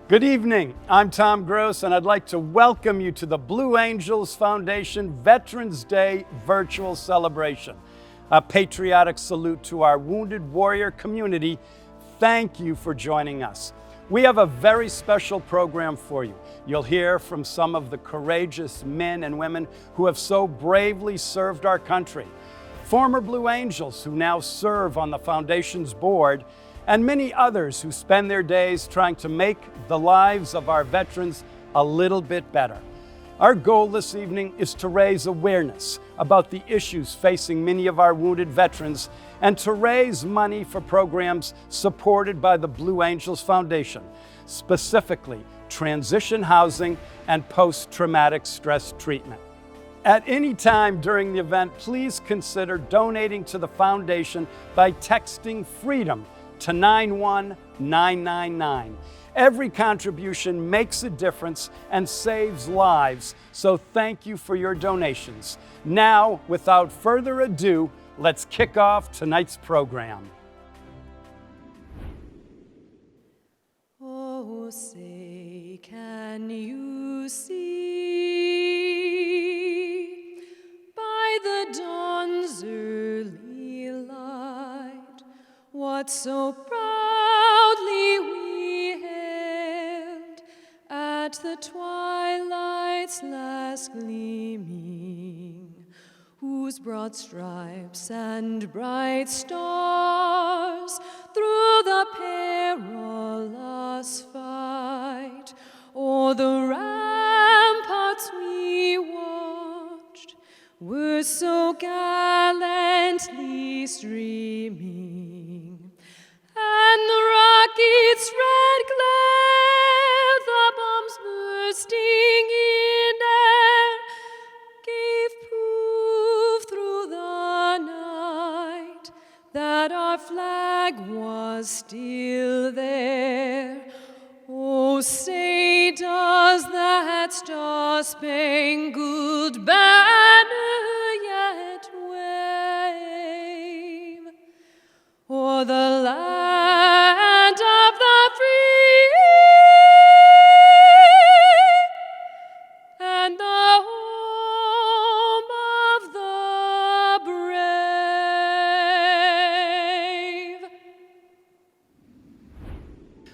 Good evening. I'm Tom Gross, and I'd like to welcome you to the Blue Angels Foundation Veterans Day virtual celebration. A patriotic salute to our wounded warrior community. Thank you for joining us. We have a very special program for you. You'll hear from some of the courageous men and women who have so bravely served our country, former Blue Angels who now serve on the Foundation's board, and many others who spend their days trying to make the lives of our veterans a little bit better. Our goal this evening is to raise awareness about the issues facing many of our wounded veterans and to raise money for programs supported by the Blue Angels Foundation, specifically transition housing and post-traumatic stress treatment. At any time during the event, please consider donating to the foundation by texting FREEDOM to 91999. Every contribution makes a difference and saves lives, so thank you for your donations. Now, without further ado, let's kick off tonight's program. Oh, say, can you see by the dawn's early light what so proudly we hailed at the twilight's last gleaming, whose broad stripes and bright stars through the perilous fight o'er the ramparts we watched were so gallantly streaming, and the rocket's red glare, the bombs bursting in air, gave proof through the night that our flag was still there. Oh, say, does that star-spangled banner yet wave o'er the land of the free and the home of the brave?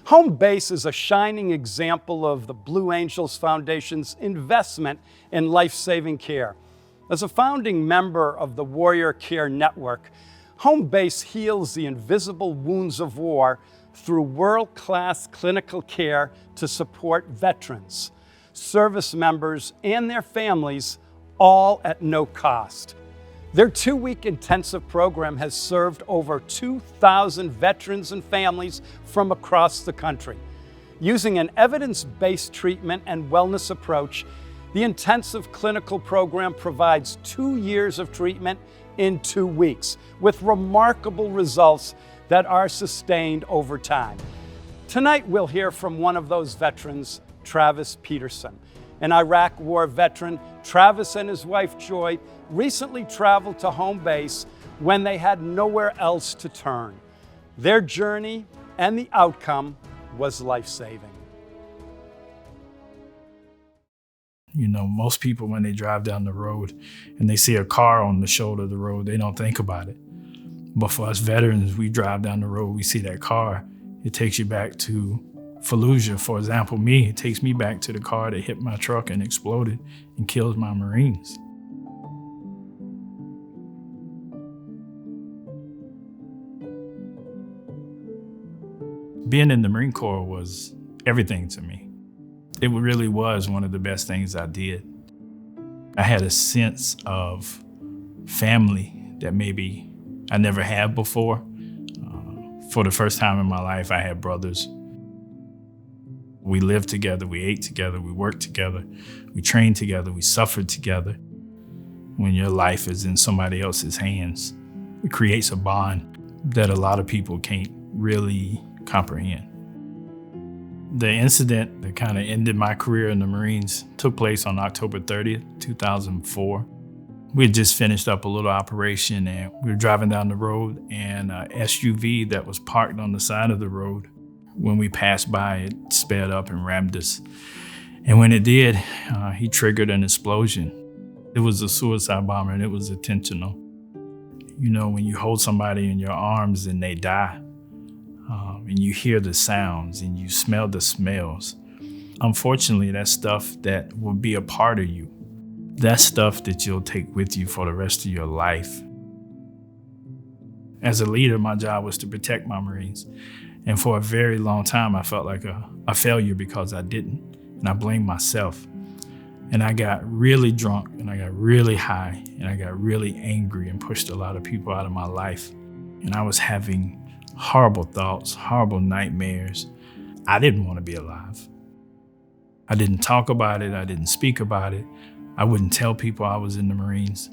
Home base is a shining example of the Blue Angels Foundation's investment in life-saving care. As a founding member of the Warrior Care Network, Home Base heals the invisible wounds of war through world-class clinical care to support veterans, service members, and their families, all at no cost. Their 2-week intensive program has served over 2,000 veterans and families from across the country. Using an evidence-based treatment and wellness approach, the intensive clinical program provides 2 years of treatment in 2 weeks, with remarkable results that are sustained over time. Tonight, we'll hear from one of those veterans, Travis Peterson. An Iraq War veteran, Travis and his wife, Joy, recently traveled to home base when they had nowhere else to turn. Their journey and the outcome was life-saving. You know, most people, when they drive down the road and they see a car on the shoulder of the road, they don't think about it. But for us veterans, we drive down the road, we see that car, it takes you back to Fallujah. For example, me, it takes me back to the car that hit my truck and exploded and killed my Marines. Being in the Marine Corps was everything to me. It really was one of the best things I did. I had a sense of family that maybe I never had before. For the first time in my life, I had brothers. We lived together, we ate together, we worked together, we trained together, we suffered together. When your life is in somebody else's hands, it creates a bond that a lot of people can't really comprehend. The incident that kind of ended my career in the Marines took place on October 30th, 2004. We had just finished up a little operation and we were driving down the road and a SUV that was parked on the side of the road When we passed by, it sped up and rammed us. And when it did, he triggered an explosion. It was a suicide bomber, and it was intentional. You know, when you hold somebody in your arms and they die, and you hear the sounds and you smell the smells, unfortunately, that's stuff that will be a part of you. That's stuff that you'll take with you for the rest of your life. As a leader, my job was to protect my Marines. And for a very long time, I felt like a failure because I didn't. And I blamed myself. And I got really drunk, and I got really high, and I got really angry and pushed a lot of people out of my life. And I was having horrible thoughts, horrible nightmares. I didn't want to be alive. I didn't talk about it. I didn't speak about it. I wouldn't tell people I was in the Marines.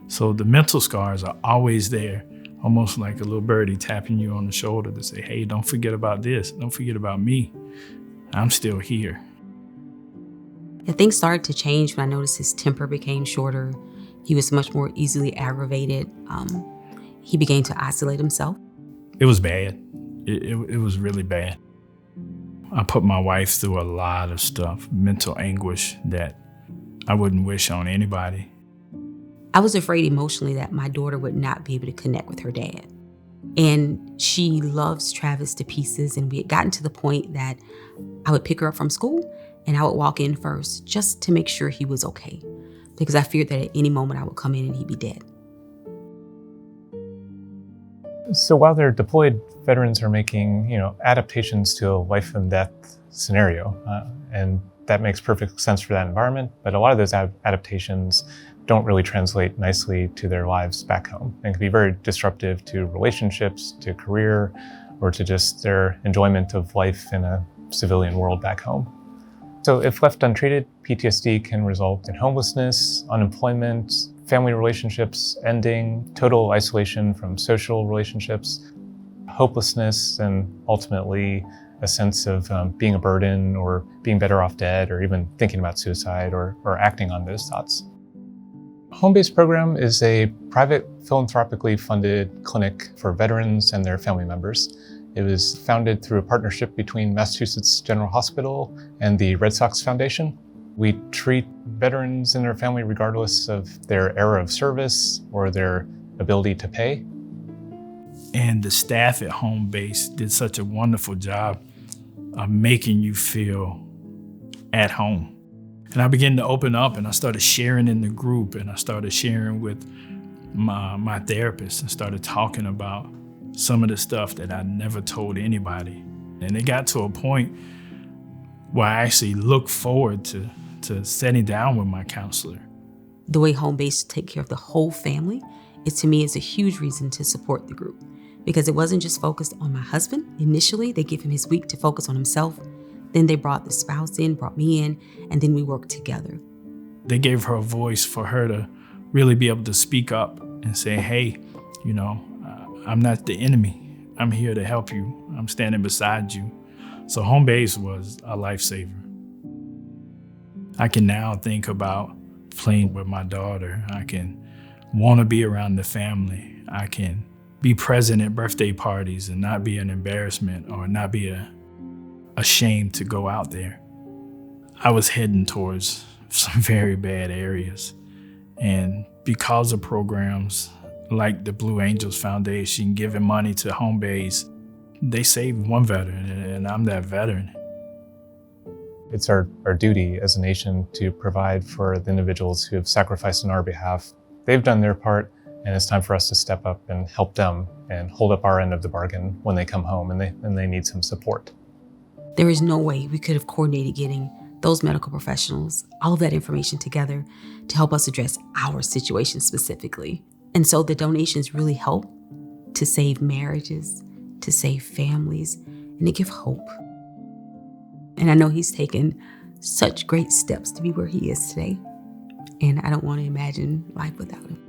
So the mental scars are always there, almost like a little birdie tapping you on the shoulder to say, hey, don't forget about this. Don't forget about me. I'm still here. Yeah, things started to change when I noticed his temper became shorter. He was much more easily aggravated. He began to isolate himself. It was bad. It was really bad. I put my wife through a lot of stuff, mental anguish that I wouldn't wish on anybody. I was afraid emotionally that my daughter would not be able to connect with her dad. And she loves Travis to pieces, and we had gotten to the point that I would pick her up from school and I would walk in first just to make sure he was okay, because I feared that at any moment I would come in and he'd be dead. So while they're deployed, veterans are making, adaptations to a life and death scenario, and that makes perfect sense for that environment. But a lot of those adaptations don't really translate nicely to their lives back home, and can be very disruptive to relationships, to career, or to just their enjoyment of life in a civilian world back home. So if left untreated, PTSD can result in homelessness, unemployment, family relationships ending, total isolation from social relationships, hopelessness, and ultimately a sense of being a burden or being better off dead, or even thinking about suicide or acting on those thoughts. Home-Based program is a private philanthropically funded clinic for veterans and their family members. It was founded through a partnership between Massachusetts General Hospital and the Red Sox Foundation. We treat veterans and their family regardless of their era of service or their ability to pay. And the staff at Home Base did such a wonderful job of making you feel at home. And I began to open up, and I started sharing in the group, and I started sharing with my therapist, and started talking about some of the stuff that I never told anybody. And it got to a point where I actually looked forward to sitting down with my counselor. The way Home Base take care of the whole family to me is a huge reason to support the group, because it wasn't just focused on my husband. Initially, they gave him his week to focus on himself. Then they brought the spouse in, brought me in, and then we worked together. They gave her a voice for her to really be able to speak up and say, hey, I'm not the enemy. I'm here to help you. I'm standing beside you. So Home Base was a lifesaver. I can now think about playing with my daughter. I can want to be around the family. I can be present at birthday parties and not be an embarrassment or not be ashamed to go out there. I was heading towards some very bad areas. And because of programs like the Blue Angels Foundation giving money to Home Base, they saved one veteran, and I'm that veteran. It's our duty as a nation to provide for the individuals who have sacrificed on our behalf. They've done their part, and it's time for us to step up and help them and hold up our end of the bargain when they come home and they need some support. There is no way we could have coordinated getting those medical professionals, all of that information together to help us address our situation specifically. And so the donations really help to save marriages, to save families, and to give hope. And I know he's taken such great steps to be where he is today. And I don't want to imagine life without him.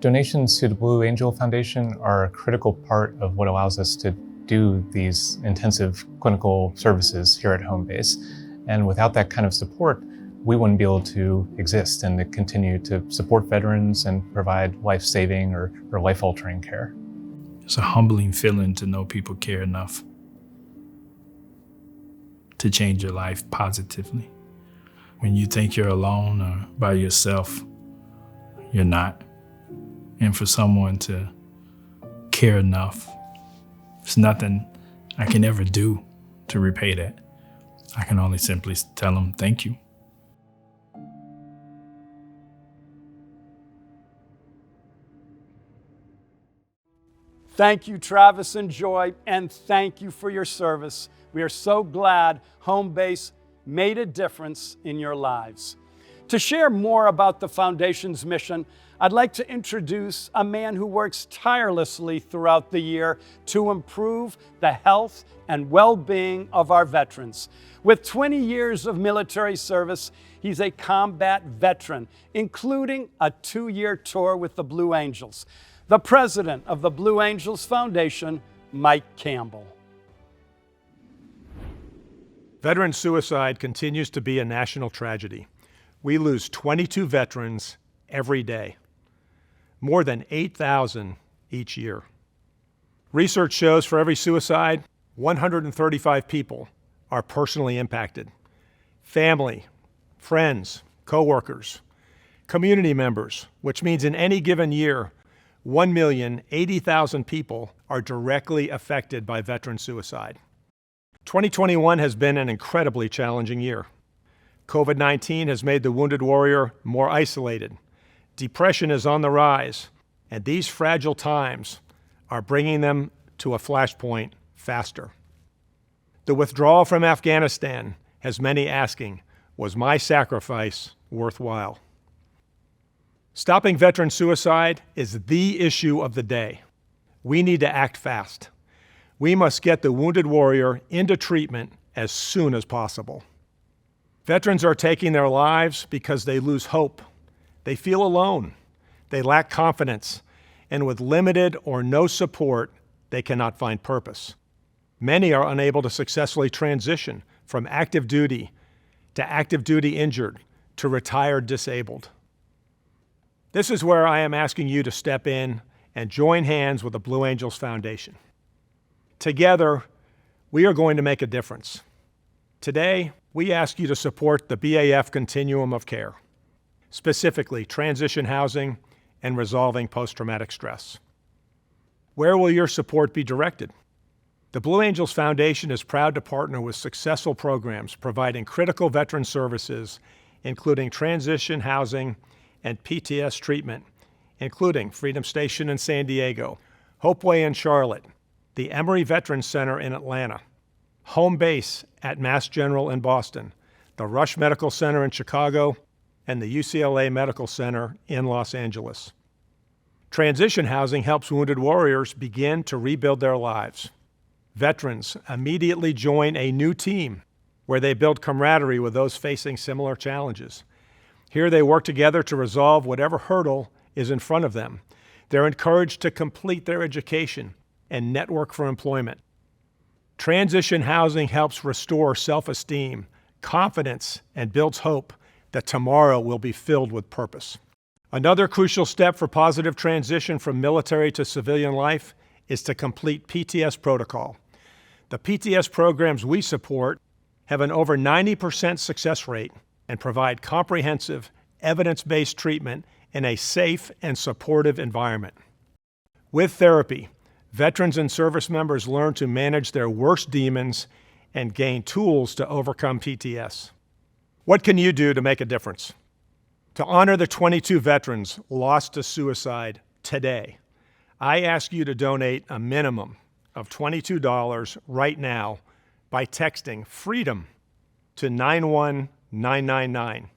Donations to the Blue Angel Foundation are a critical part of what allows us to do these intensive clinical services here at Home Base. And without that kind of support, we wouldn't be able to exist and to continue to support veterans and provide life-saving or life-altering care. It's a humbling feeling to know people care enough to change your life positively. When you think you're alone or by yourself, you're not. And for someone to care enough, there's nothing I can ever do to repay that. I can only simply tell them thank you. Thank you, Travis and Joy, and thank you for your service. We are so glad Home Base made a difference in your lives. To share more about the Foundation's mission, I'd like to introduce a man who works tirelessly throughout the year to improve the health and well-being of our veterans. With 20 years of military service, he's a combat veteran, including a 2-year tour with the Blue Angels. The president of the Blue Angels Foundation, Mike Campbell. Veteran suicide continues to be a national tragedy. We lose 22 veterans every day, more than 8,000 each year. Research shows for every suicide, 135 people are personally impacted. Family, friends, coworkers, community members, which means in any given year, 1,080,000 people are directly affected by veteran suicide. 2021 has been an incredibly challenging year. COVID-19 has made the wounded warrior more isolated. Depression is on the rise, and these fragile times are bringing them to a flashpoint faster. The withdrawal from Afghanistan has many asking, was my sacrifice worthwhile? Stopping veteran suicide is the issue of the day. We need to act fast. We must get the wounded warrior into treatment as soon as possible. Veterans are taking their lives because they lose hope. They feel alone. They lack confidence. And with limited or no support, they cannot find purpose. Many are unable to successfully transition from active duty to active duty injured to retired disabled. This is where I am asking you to step in and join hands with the Blue Angels Foundation. Together, we are going to make a difference. Today, we ask you to support the BAF continuum of care, specifically transition housing and resolving post-traumatic stress. Where will your support be directed? The Blue Angels Foundation is proud to partner with successful programs providing critical veteran services, including transition housing and PTS treatment, including Freedom Station in San Diego, Hopeway in Charlotte, the Emory Veterans Center in Atlanta, Home Base at Mass General in Boston, the Rush Medical Center in Chicago, and the UCLA Medical Center in Los Angeles. Transition housing helps wounded warriors begin to rebuild their lives. Veterans immediately join a new team where they build camaraderie with those facing similar challenges. Here they work together to resolve whatever hurdle is in front of them. They're encouraged to complete their education and network for employment. Transition housing helps restore self-esteem, confidence, and builds hope that tomorrow will be filled with purpose. Another crucial step for positive transition from military to civilian life is to complete PTS protocol. The PTS programs we support have an over 90% success rate and provide comprehensive, evidence-based treatment in a safe and supportive environment. With therapy, veterans and service members learn to manage their worst demons and gain tools to overcome PTS. What can you do to make a difference? To honor the 22 veterans lost to suicide today, I ask you to donate a minimum of $22 right now by texting FREEDOM to 91999.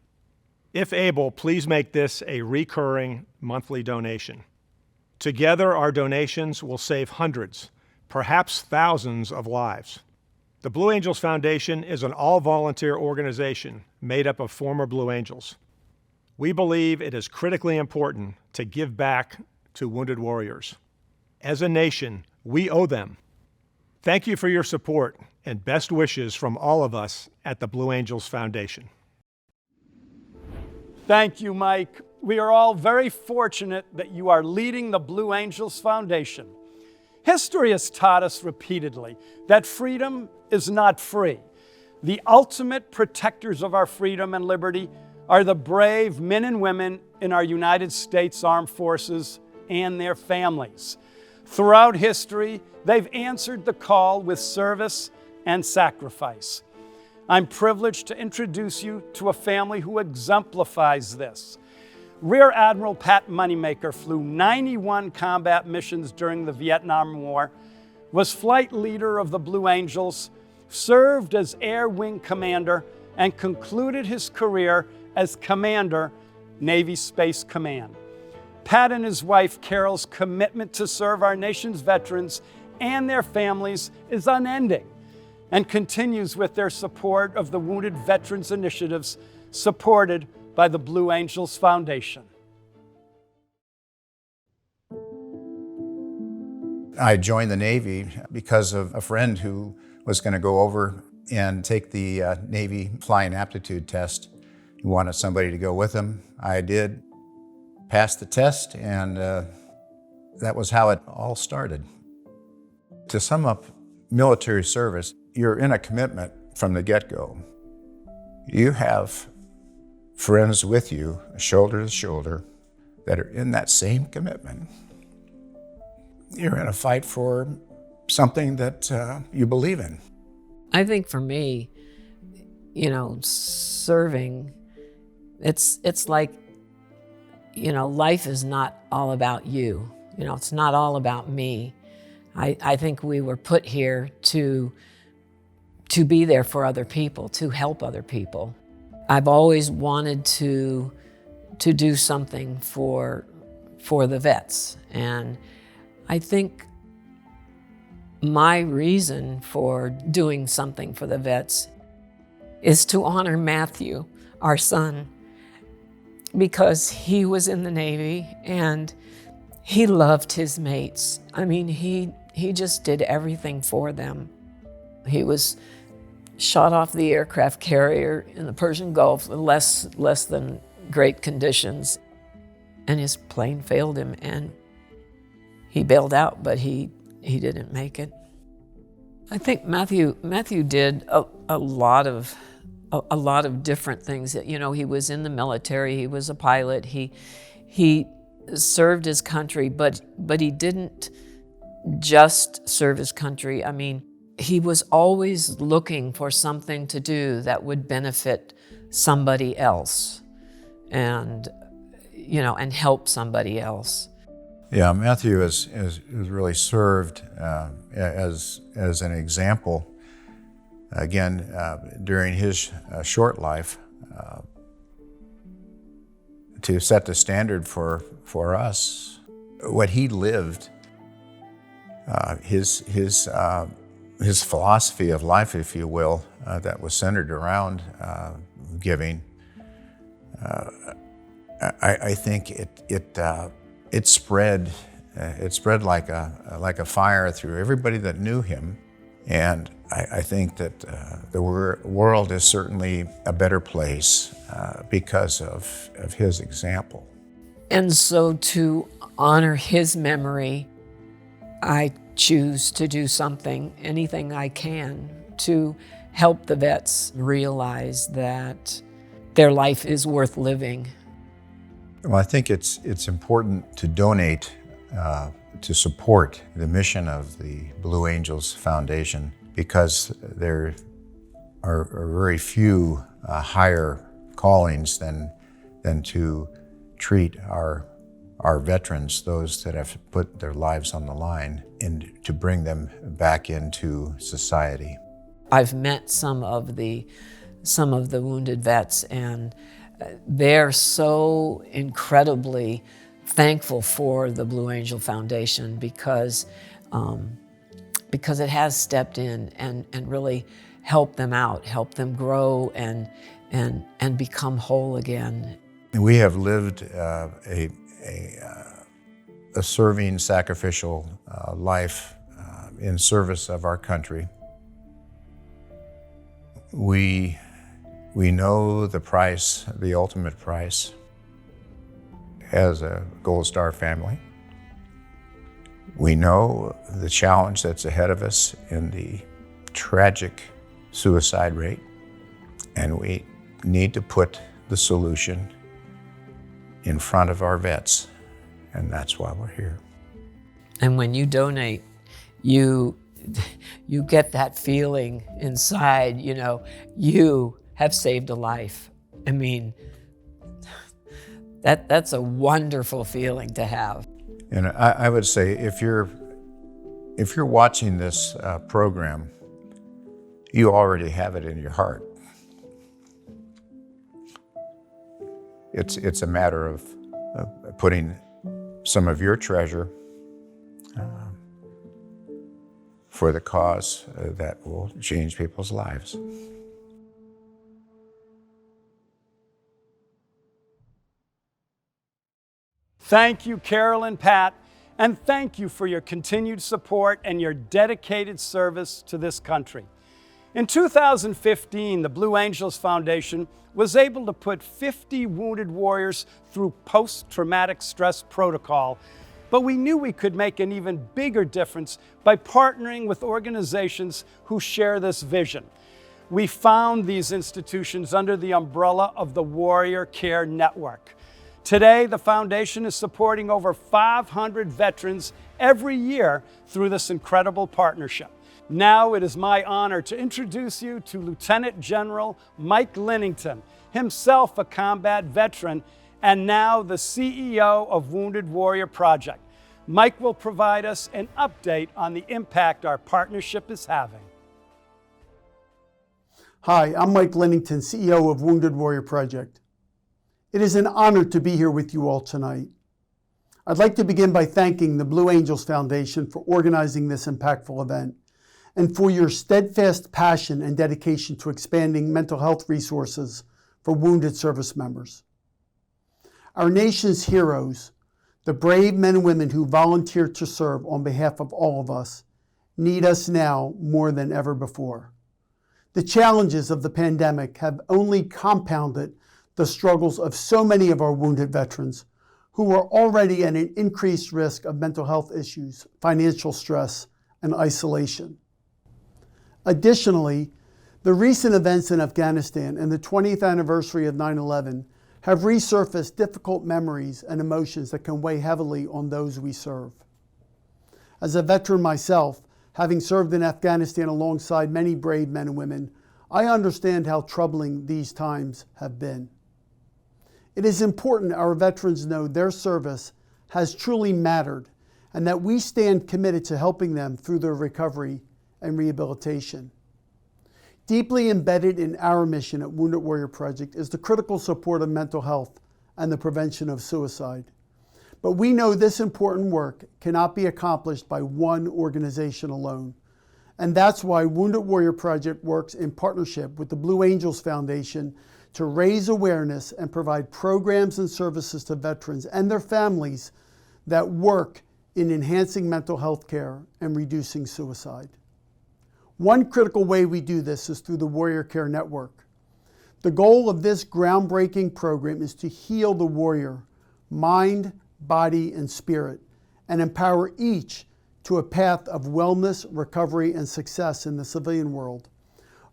If able, please make this a recurring monthly donation. Together, our donations will save hundreds, perhaps thousands of lives. The Blue Angels Foundation is an all-volunteer organization made up of former Blue Angels. We believe it is critically important to give back to wounded warriors. As a nation, we owe them. Thank you for your support and best wishes from all of us at the Blue Angels Foundation. Thank you, Mike. We are all very fortunate that you are leading the Blue Angels Foundation. History has taught us repeatedly that freedom is not free. The ultimate protectors of our freedom and liberty are the brave men and women in our United States Armed Forces and their families. Throughout history, they've answered the call with service and sacrifice. I'm privileged to introduce you to a family who exemplifies this. Rear Admiral Pat Moneymaker flew 91 combat missions during the Vietnam War, was flight leader of the Blue Angels, served as Air Wing Commander, and concluded his career as Commander, Navy Space Command. Pat and his wife Carol's commitment to serve our nation's veterans and their families is unending and continues with their support of the Wounded Veterans Initiatives supported by the Blue Angels Foundation. I joined the Navy because of a friend who was going to go over and take the Navy flying aptitude test. He wanted somebody to go with him. I did, passed the test, and that was how it all started. To sum up military service, you're in a commitment from the get-go. You have friends with you, shoulder to shoulder, that are in that same commitment. You're in a fight for something that you believe in. I think for me, serving, it's like, life is not all about you. It's not all about me. I think we were put here to be there for other people, to help other people. I've always wanted to do something for the vets, and I think my reason for doing something for the vets is to honor Matthew, our son, because he was in the Navy and he loved his mates. I mean, he just did everything for them. He was shot off the aircraft carrier in the Persian Gulf in less than great conditions, and his plane failed him and he bailed out, but he didn't make it. I think Matthew did a lot of different things. He was in the military. He was a pilot. He served his country, but he didn't just serve his country. I mean, he was always looking for something to do that would benefit somebody else, and help somebody else. Yeah, Matthew has really served as an example, again, during his short life, to set the standard for us. What he lived, his philosophy of life, if you will, that was centered around giving. I think it spread like a fire through everybody that knew him, and I think that the world is certainly a better place because of his example. And so to honor his memory, I choose to do anything I can to help the vets realize that their life is worth living. Well, I think it's important to donate to support the mission of the Blue Angels Foundation, because there are very few higher callings than to treat our veterans, those that have put their lives on the line, and to bring them back into society. I've met some of the wounded vets, and they're so incredibly thankful for the Blue Angel Foundation because it has stepped in and really helped them out, helped them grow and become whole again. We have lived a serving, sacrificial life in service of our country. We know the price, the ultimate price, as a Gold Star family. We know the challenge that's ahead of us in the tragic suicide rate, and we need to put the solution in front of our vets, and that's why we're here. And when you donate, you get that feeling inside, you have saved a life. I mean, that's a wonderful feeling to have. And I would say if you're watching this program, you already have it in your heart. It's a matter of putting some of your treasure for the cause that will change people's lives. Thank you, Carol and Pat, and thank you for your continued support and your dedicated service to this country. In 2015, the Blue Angels Foundation was able to put 50 wounded warriors through post-traumatic stress protocol, but we knew we could make an even bigger difference by partnering with organizations who share this vision. We found these institutions under the umbrella of the Warrior Care Network. Today, the foundation is supporting over 500 veterans every year through this incredible partnership. Now it is my honor to introduce you to Lieutenant General Mike Lennington, himself a combat veteran and now the CEO of Wounded Warrior Project. Mike will provide us an update on the impact our partnership is having. Hi, I'm Mike Lennington, CEO of Wounded Warrior Project. It is an honor to be here with you all tonight. I'd like to begin by thanking the Blue Angels Foundation for organizing this impactful event and for your steadfast passion and dedication to expanding mental health resources for wounded service members. Our nation's heroes, the brave men and women who volunteer to serve on behalf of all of us, need us now more than ever before. The challenges of the pandemic have only compounded the struggles of so many of our wounded veterans who are already at an increased risk of mental health issues, financial stress, and isolation. Additionally, the recent events in Afghanistan and the 20th anniversary of 9/11 have resurfaced difficult memories and emotions that can weigh heavily on those we serve. As a veteran myself, having served in Afghanistan alongside many brave men and women, I understand how troubling these times have been. It is important our veterans know their service has truly mattered and that we stand committed to helping them through their recovery and rehabilitation. Deeply embedded in our mission at Wounded Warrior Project is the critical support of mental health and the prevention of suicide. But we know this important work cannot be accomplished by one organization alone. And that's why Wounded Warrior Project works in partnership with the Blue Angels Foundation to raise awareness and provide programs and services to veterans and their families that work in enhancing mental health care and reducing suicide. One critical way we do this is through the Warrior Care Network. The goal of this groundbreaking program is to heal the warrior, mind, body, and spirit, and empower each to a path of wellness, recovery, and success in the civilian world.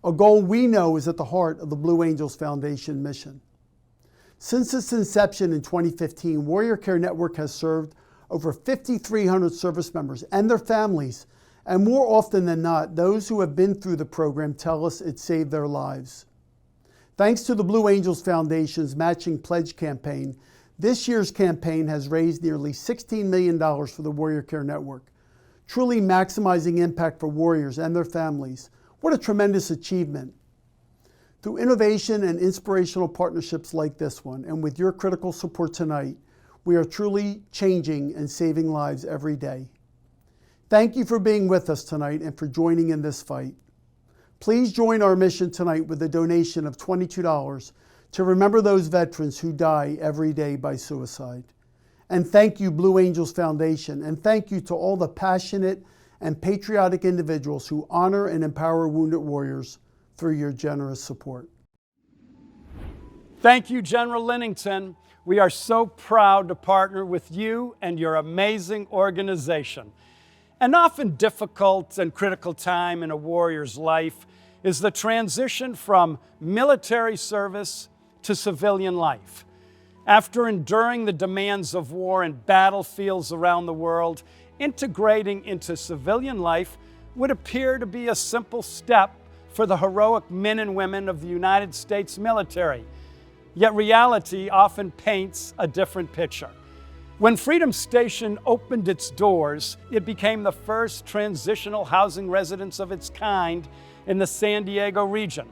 A goal we know is at the heart of the Blue Angels Foundation mission. Since its inception in 2015, Warrior Care Network has served over 5,300 service members and their families, and more often than not, those who have been through the program tell us it saved their lives. Thanks to the Blue Angels Foundation's Matching Pledge campaign, this year's campaign has raised nearly $16 million for the Warrior Care Network, truly maximizing impact for warriors and their families. What a tremendous achievement. Through innovation and inspirational partnerships like this one, and with your critical support tonight, we are truly changing and saving lives every day. Thank you for being with us tonight and for joining in this fight. Please join our mission tonight with a donation of $22 to remember those veterans who die every day by suicide. And thank you, Blue Angels Foundation, and thank you to all the passionate and patriotic individuals who honor and empower wounded warriors through your generous support. Thank you, General Lennington. We are so proud to partner with you and your amazing organization. An often difficult and critical time in a warrior's life is the transition from military service to civilian life. After enduring the demands of war in battlefields around the world, integrating into civilian life would appear to be a simple step for the heroic men and women of the United States military. Yet reality often paints a different picture. When Freedom Station opened its doors, it became the first transitional housing residence of its kind in the San Diego region,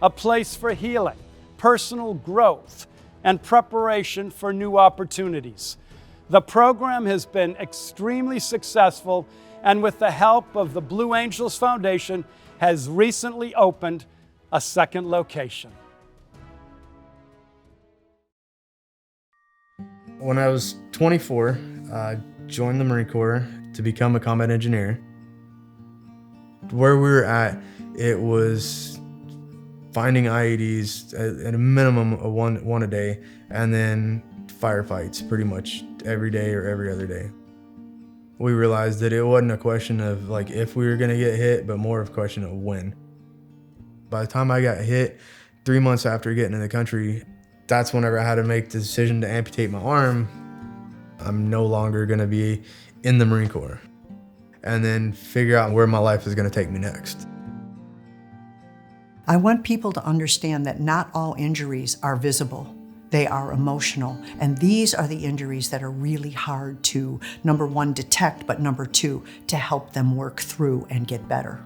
a place for healing, personal growth, and preparation for new opportunities. The program has been extremely successful, and with the help of the Blue Angels Foundation, has recently opened a second location. When I was 24, I joined the Marine Corps to become a combat engineer. Where we were at, it was finding IEDs at a minimum of one a day, and then firefights pretty much every day or every other day. We realized that it wasn't a question of like if we were gonna get hit, but more of a question of when. By the time I got hit, 3 months after getting in the country, that's whenever I had to make the decision to amputate my arm. I'm no longer gonna be in the Marine Corps, and then figure out where my life is gonna take me next. I want people to understand that not all injuries are visible. They are emotional, and these are the injuries that are really hard to, number one, detect, but number two, to help them work through and get better.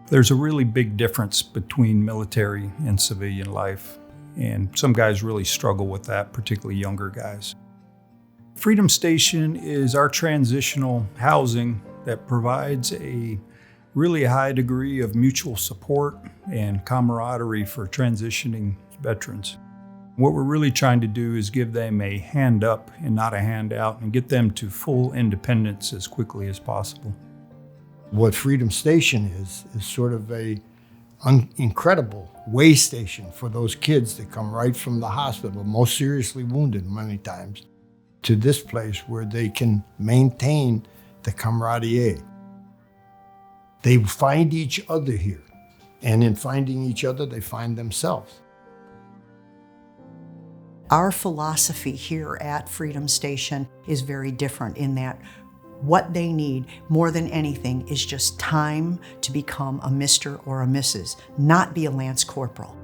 There's a really big difference between military and civilian life, and some guys really struggle with that, particularly younger guys. Freedom Station is our transitional housing that provides a really high degree of mutual support and camaraderie for transitioning veterans. What we're really trying to do is give them a hand up and not a handout, and get them to full independence as quickly as possible. What Freedom Station is sort of a incredible way station for those kids that come right from the hospital, most seriously wounded many times, to this place where they can maintain the camaraderie. They find each other here, and in finding each other, they find themselves. Our philosophy here at Freedom Station is very different in that what they need more than anything is just time to become a Mr. or a Mrs., not be a Lance Corporal.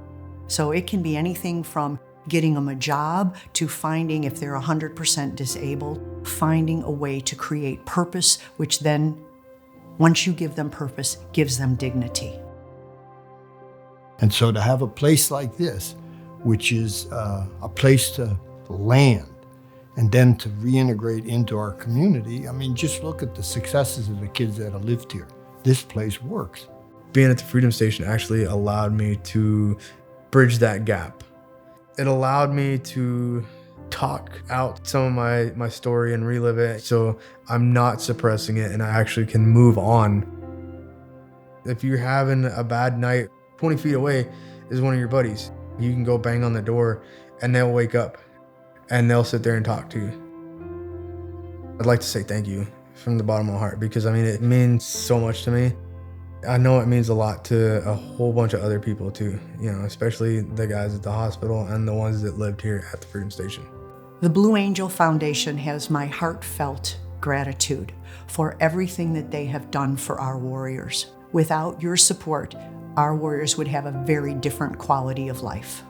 So it can be anything from getting them a job to finding, if they're 100% disabled, finding a way to create purpose, which then, once you give them purpose, gives them dignity. And so to have a place like this, which is a place to land and then to reintegrate into our community, I mean, just look at the successes of the kids that have lived here. This place works. Being at the Freedom Station actually allowed me to bridge that gap. It allowed me to talk out some of my story and relive it, so I'm not suppressing it and I actually can move on. If you're having a bad night, 20 feet away is one of your buddies. You can go bang on the door and they'll wake up and they'll sit there and talk to you. I'd like to say thank you from the bottom of my heart, because I mean, it means so much to me. I know it means a lot to a whole bunch of other people too, you know, especially the guys at the hospital and the ones that lived here at the Freedom Station. The Blue Angel Foundation has my heartfelt gratitude for everything that they have done for our warriors. Without your support, our warriors would have a very different quality of life.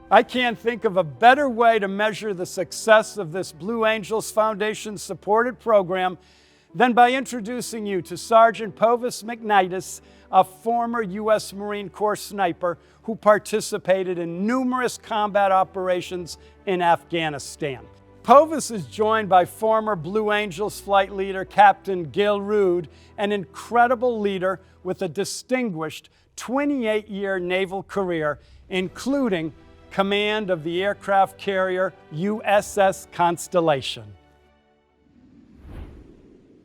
I can't think of a better way to measure the success of this Blue Angels Foundation supported program than by introducing you to Sergeant Povas Miknaitis, a former U.S. Marine Corps sniper who participated in numerous combat operations in Afghanistan. Povas is joined by former Blue Angels flight leader Captain Gil Rude, an incredible leader with a distinguished 28-year naval career, including command of the aircraft carrier USS Constellation.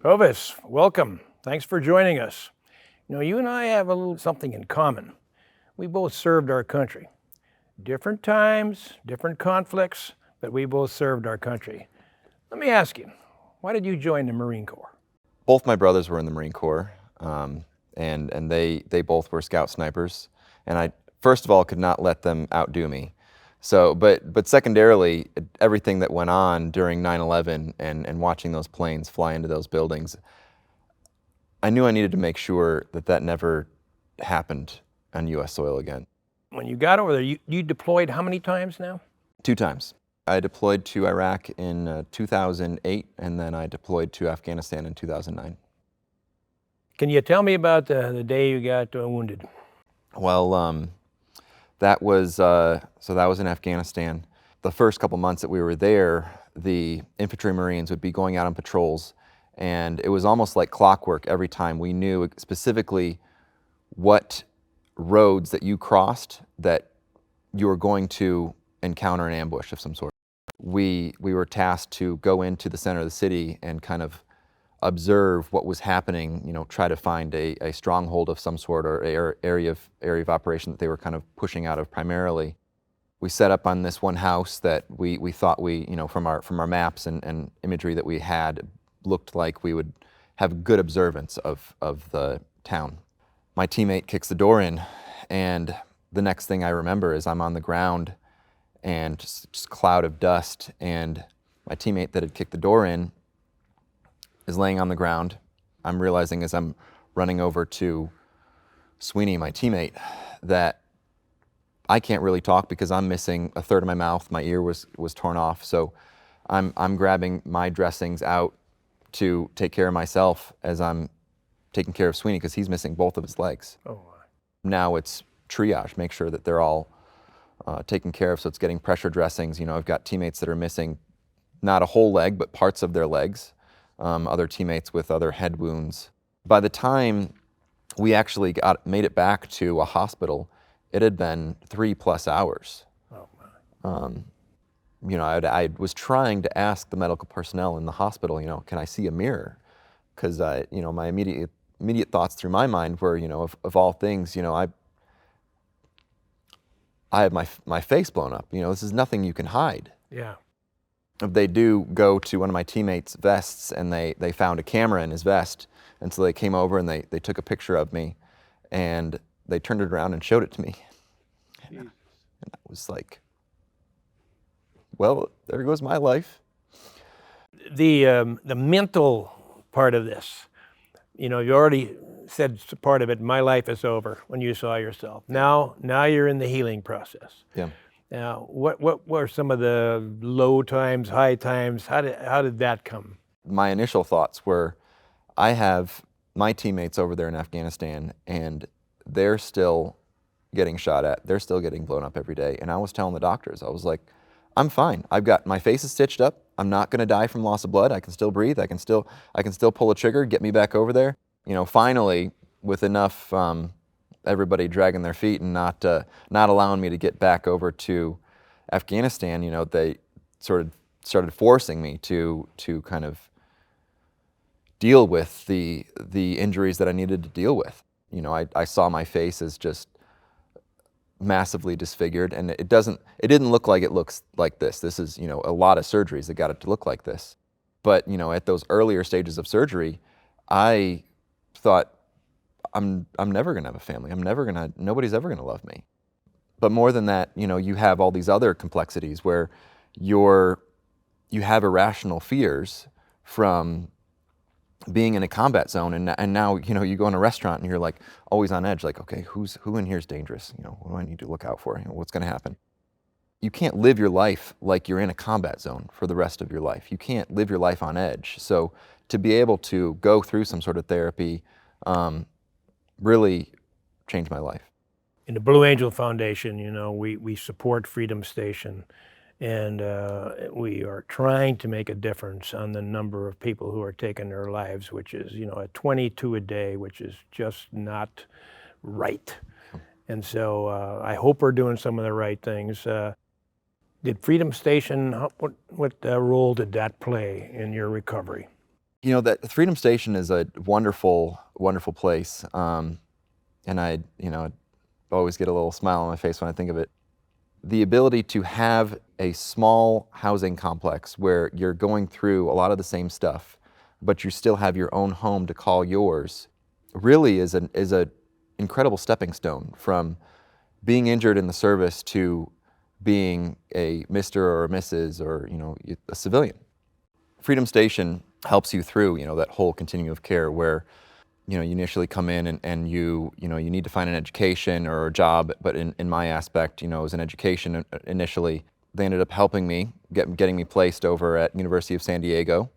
Povas, welcome. Thanks for joining us. You know, you and I have a little something in common. We both served our country. Different times, different conflicts, but we both served our country. Let me ask you, why did you join the Marine Corps? Both my brothers were in the Marine Corps, and they both were scout snipers. And I, first of all, could not let them outdo me. So, but secondarily, everything that went on during 9/11 and watching those planes fly into those buildings, I knew I needed to make sure that that never happened on U.S. soil again. When you got over there, you deployed how many times now? 2 times. I deployed to Iraq in 2008, and then I deployed to Afghanistan in 2009. Can you tell me about the day you got wounded? Well, that was in Afghanistan. The first couple months that we were there, the infantry Marines would be going out on patrols, and it was almost like clockwork every time. We knew specifically what roads that you crossed that you were going to encounter an ambush of some sort. We were tasked to go into the center of the city and kind of observe what was happening, you know, try to find a stronghold of some sort or area of operation that they were kind of pushing out of primarily. We set up on this one house that we thought you know, from our maps and imagery that we had, looked like we would have good observance of the town. My teammate kicks the door in, and the next thing I remember is I'm on the ground and just a cloud of dust, and my teammate that had kicked the door in is laying on the ground. I'm realizing as I'm running over to Sweeney, my teammate, that I can't really talk because I'm missing a third of my mouth. My ear was torn off, so I'm grabbing my dressings out to take care of myself as I'm taking care of Sweeney because he's missing both of his legs. Oh. Now it's triage, make sure that they're all taken care of, so it's getting pressure dressings. You know, I've got teammates that are missing not a whole leg, but parts of their legs. Other teammates with other head wounds. By the time we actually made it back to a hospital, it had been 3+ hours. Oh, my. You know, I was trying to ask the medical personnel in the hospital, you know, can I see a mirror? Because you know, my immediate thoughts through my mind were, you know, of all things, you know, I have my face blown up. You know, this is nothing you can hide. Yeah. They do go to one of my teammates' vests, and they found a camera in his vest, and so they came over and they took a picture of me, and they turned it around and showed it to me. And I was like, well, there goes my life. The mental part of this, you know, you already said part of it, my life is over when you saw yourself. Now you're in the healing process. Yeah. Now, what were some of the low times, high times? How did that come? My initial thoughts were, I have my teammates over there in Afghanistan, and they're still getting shot at. They're still getting blown up every day. And I was telling the doctors, I was like, I'm fine. I've got my face is stitched up. I'm not going to die from loss of blood. I can still breathe. I can still pull a trigger, get me back over there. You know, finally, with enough everybody dragging their feet and not allowing me to get back over to Afghanistan, you know, they sort of started forcing me to kind of deal with the injuries that I needed to deal with. You know, I saw my face as just massively disfigured, and it didn't look like it looks like this. This is, you know, a lot of surgeries that got it to look like this. But, you know, at those earlier stages of surgery, I thought, I'm never gonna have a family. Nobody's ever gonna love me. But more than that, you know, you have all these other complexities where you have irrational fears from being in a combat zone, and now, you know, you go in a restaurant and you're like always on edge, like, okay, who in here is dangerous? You know, what do I need to look out for? You know, what's gonna happen? You can't live your life like you're in a combat zone for the rest of your life. You can't live your life on edge. So to be able to go through some sort of therapy really changed my life. In the Blue Angel Foundation, you know, we support Freedom Station, and we are trying to make a difference on the number of people who are taking their lives, which is, you know, at 22 a day, which is just not right. And so I hope we're doing some of the right things. Did Freedom Station, what role did that play in your recovery? You know, that Freedom Station is a wonderful, wonderful place. And I always get a little smile on my face when I think of it. The ability to have a small housing complex where you're going through a lot of the same stuff, but you still have your own home to call yours, really is an incredible stepping stone from being injured in the service to being a Mr. or a Mrs. or a civilian. Freedom Station helps you through that whole continuum of care where you initially come in and you need to find an education or a job, but in my aspect, it was an education initially. They ended up helping me, getting me placed over at University of San Diego,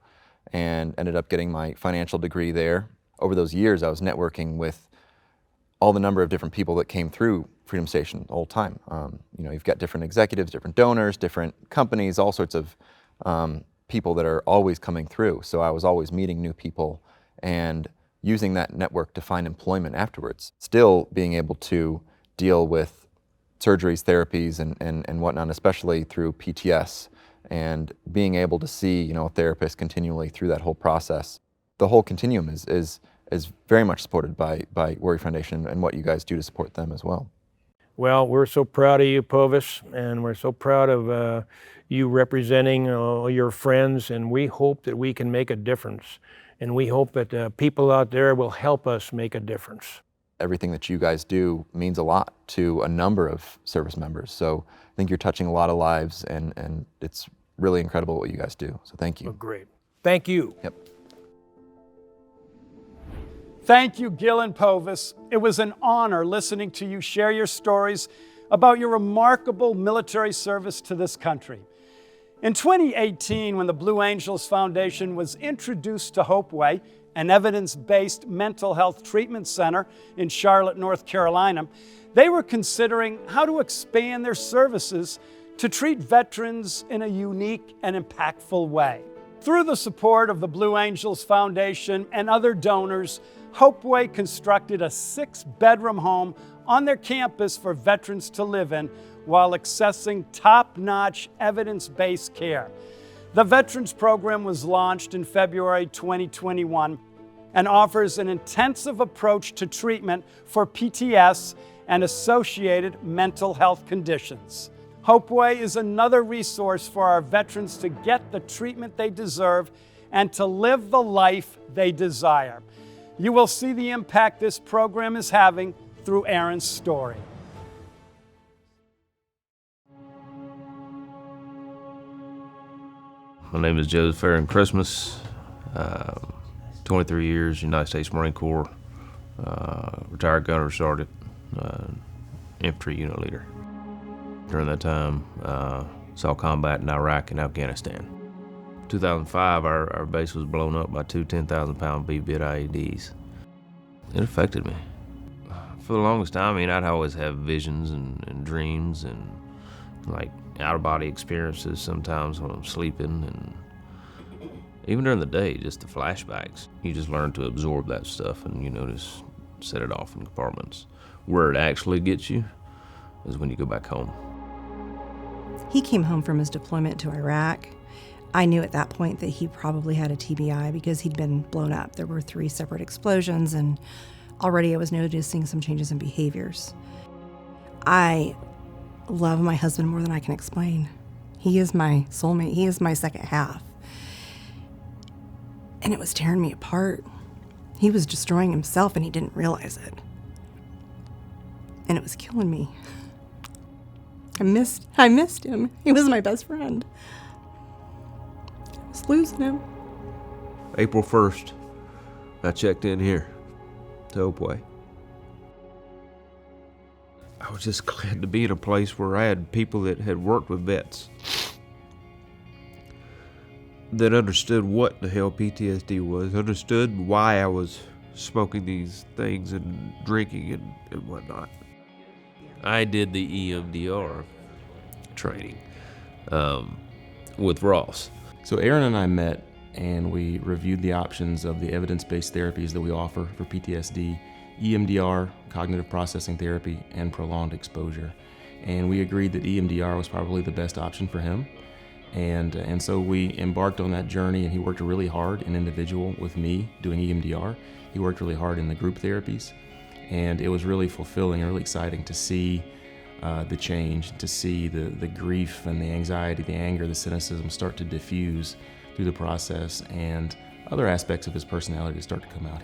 and ended up getting my financial degree there. Over those years, I was networking with all the number of different people that came through Freedom Station the whole time. You've got different executives, different donors, different companies, all sorts of people that are always coming through. So I was always meeting new people and using that network to find employment afterwards. Still being able to deal with surgeries, therapies, and whatnot, especially through PTS, and being able to see a therapist continually through that whole process. The whole continuum is very much supported by Warrior Foundation and what you guys do to support them as well. Well, we're so proud of you, Povas, and we're so proud of you representing all your friends, and we hope that we can make a difference. And we hope that people out there will help us make a difference. Everything that you guys do means a lot to a number of service members. So I think you're touching a lot of lives, and it's really incredible what you guys do. So thank you. Oh, great. Thank you. Yep. Thank you, Gil and Povas. It was an honor listening to you share your stories about your remarkable military service to this country. In 2018, when the Blue Angels Foundation was introduced to Hopeway, an evidence-based mental health treatment center in Charlotte, North Carolina, they were considering how to expand their services to treat veterans in a unique and impactful way. Through the support of the Blue Angels Foundation and other donors, Hopeway constructed a 6-bedroom home on their campus for veterans to live in while accessing top-notch evidence-based care. The Veterans Program was launched in February 2021 and offers an intensive approach to treatment for PTS and associated mental health conditions. Hopeway is another resource for our veterans to get the treatment they deserve and to live the life they desire. You will see the impact this program is having through Aaron's story. My name is Joseph Aaron Christmas, 23 years, United States Marine Corps, retired gunner sergeant, infantry unit leader. During that time, saw combat in Iraq and Afghanistan. 2005, our base was blown up by 2 10,000-pound BB IEDs. It affected me. For the longest time, I'd always have visions and dreams and like out-of-body experiences sometimes when I'm sleeping, and even during the day, just the flashbacks. You just learn to absorb that stuff and just set it off in compartments. Where it actually gets you is when you go back home. He came home from his deployment to Iraq. I knew at that point that he probably had a TBI because he'd been blown up. There were 3 separate explosions, and already I was noticing some changes in behaviors. I love my husband more than I can explain. He is my soulmate. He is my second half. And it was tearing me apart. He was destroying himself and he didn't realize it. And it was killing me. I missed him. He was my best friend. I was losing him. April 1st, I checked in here to Hopeway. I was just glad to be in a place where I had people that had worked with vets, that understood what the hell PTSD was, understood why I was smoking these things and drinking and whatnot. I did the EMDR training with Ross. So Aaron and I met and we reviewed the options of the evidence-based therapies that we offer for PTSD, EMDR, cognitive processing therapy, and prolonged exposure. And we agreed that EMDR was probably the best option for him. And so we embarked on that journey, and he worked really hard in individual with me doing EMDR. He worked really hard in the group therapies. And it was really fulfilling and really exciting to see the change, to see the grief and the anxiety, the anger, the cynicism start to diffuse through the process, and other aspects of his personality start to come out.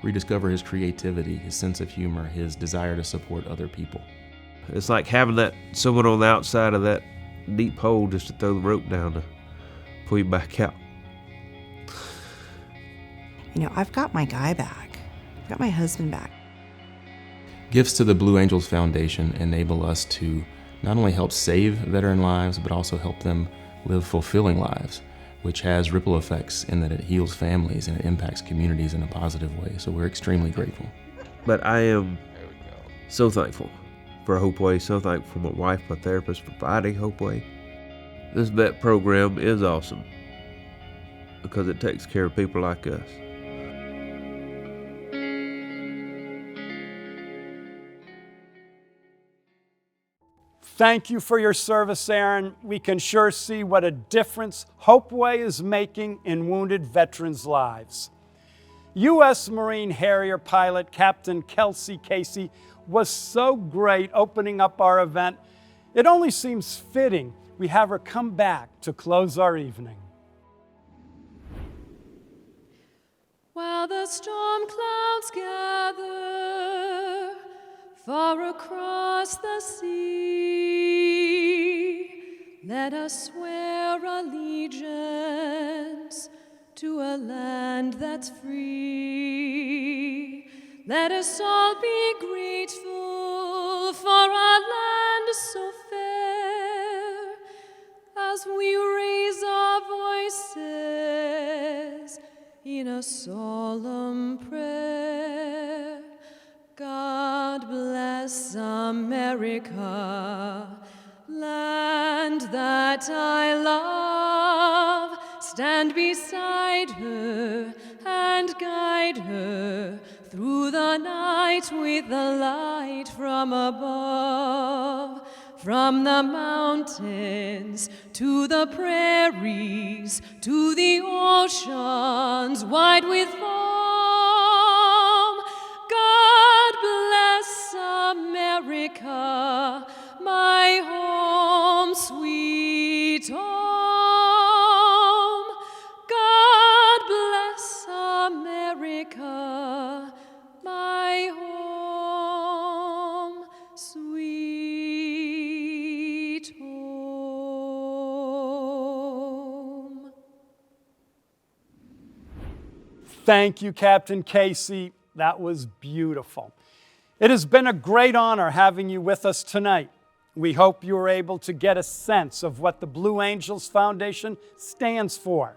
Rediscover his creativity, his sense of humor, his desire to support other people. It's like having that someone on the outside of that deep hole just to throw the rope down to pull you back out. You know, I've got my guy back. I've got my husband back. Gifts to the Blue Angels Foundation enable us to not only help save veteran lives, but also help them live fulfilling lives, which has ripple effects in that it heals families and it impacts communities in a positive way. So we're extremely grateful. But I am so thankful for Hopeway, so thankful for my wife, my therapist, for providing Hopeway. This vet program is awesome because it takes care of people like us. Thank you for your service, Aaron. We can sure see what a difference Hopeway is making in wounded veterans' lives. U.S. Marine Harrier pilot Captain Kelsey Casey was so great opening up our event. It only seems fitting we have her come back to close our evening. While the storm clouds gather far across the sea, let us swear allegiance to a land that's free. Let us all be grateful for our land so fair as we raise our voices in a solemn prayer. God bless America, land that I love. Stand beside her and guide her through the night with the light from above. From the mountains to the prairies to the oceans wide with foam. God bless America, my home, sweet home. God bless America, my home, sweet home. Thank you, Captain Casey. That was beautiful. It has been a great honor having you with us tonight. We hope you were able to get a sense of what the Blue Angels Foundation stands for,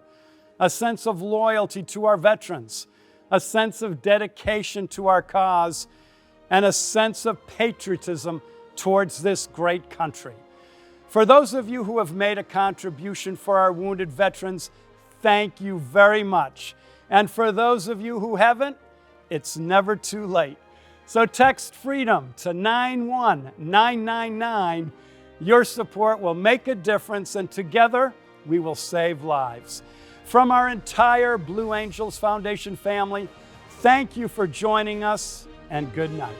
a sense of loyalty to our veterans, a sense of dedication to our cause, and a sense of patriotism towards this great country. For those of you who have made a contribution for our wounded veterans, thank you very much. And for those of you who haven't, it's never too late. So text FREEDOM to 91999. Your support will make a difference, and together we will save lives. From our entire Blue Angels Foundation family, thank you for joining us, and good night.